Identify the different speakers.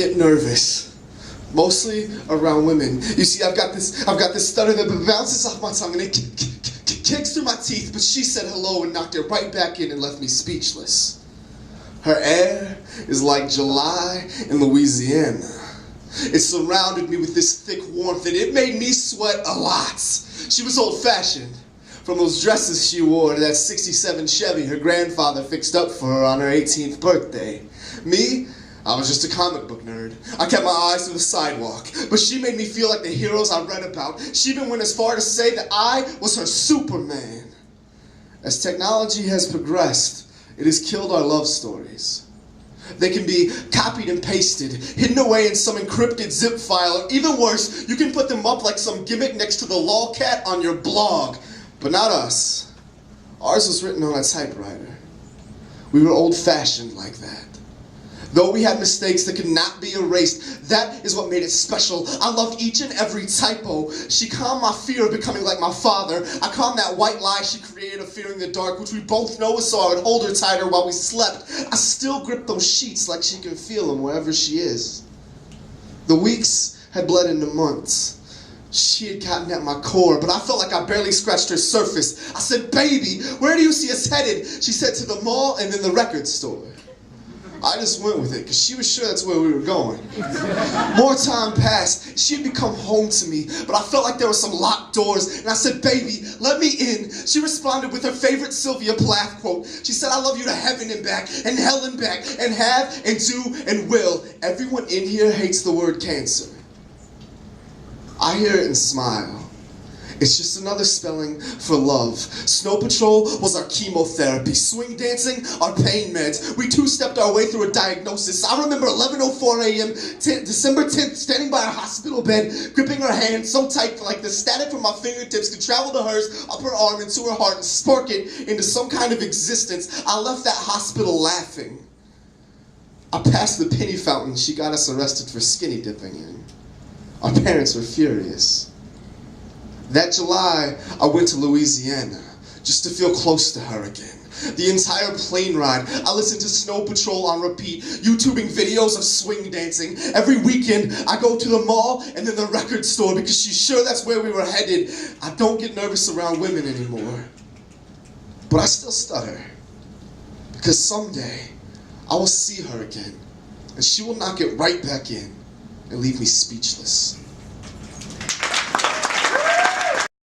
Speaker 1: get nervous, mostly around women. You see, I've got this stutter that bounces off my tongue and it kicks through my teeth, but she said hello and knocked it right back in and left me speechless. Her air is like July in Louisiana. It surrounded me with this thick warmth and it made me sweat a lot. She was old-fashioned. From those dresses she wore to that 67 Chevy her grandfather fixed up for her on her 18th birthday. Me, I was just a comic book nerd. I kept my eyes to the sidewalk, but she made me feel like the heroes I read about. She even went as far to say that I was her Superman. As technology has progressed, it has killed our love stories. They can be copied and pasted, hidden away in some encrypted zip file, or even worse, you can put them up like some gimmick next to the lolcat on your blog. But not us. Ours was written on a typewriter. We were old-fashioned like that. Though we had mistakes that could not be erased, that is what made it special. I loved each and every typo. She calmed my fear of becoming like my father. I calmed that white lie she created of fearing the dark, which we both know, so I would hold her tighter while we slept. I still grip those sheets like she can feel them wherever she is. The weeks had bled into months. She had gotten at my core, but I felt like I barely scratched her surface. I said, "Baby, where do you see us headed?" She said, "To the mall and then the record store." I just went with it, because she was sure that's where we were going. More time passed. She had become home to me, but I felt like there were some locked doors, and I said, "Baby, let me in." She responded with her favorite Sylvia Plath quote. She said, "I love you to heaven and back, and hell and back, and have, and do, and will. Everyone in here hates the word cancer." I hear it and smile. It's just another spelling for love. Snow Patrol was our chemotherapy. Swing dancing, our pain meds. We two-stepped our way through a diagnosis. I remember 11:04 a.m., December 10th, standing by our hospital bed, gripping her hand so tight like the static from my fingertips could travel to hers, up her arm, into her heart, and spark it into some kind of existence. I left that hospital laughing. I passed the penny fountain she got us arrested for skinny dipping in. Our parents were furious. That July, I went to Louisiana just to feel close to her again. The entire plane ride, I listened to Snow Patrol on repeat, YouTubing videos of swing dancing. Every weekend, I go to the mall and then the record store because she's sure that's where we were headed. I don't get nervous around women anymore. But I still stutter. Because someday, I will see her again. And she will knock it right back in and leave me speechless.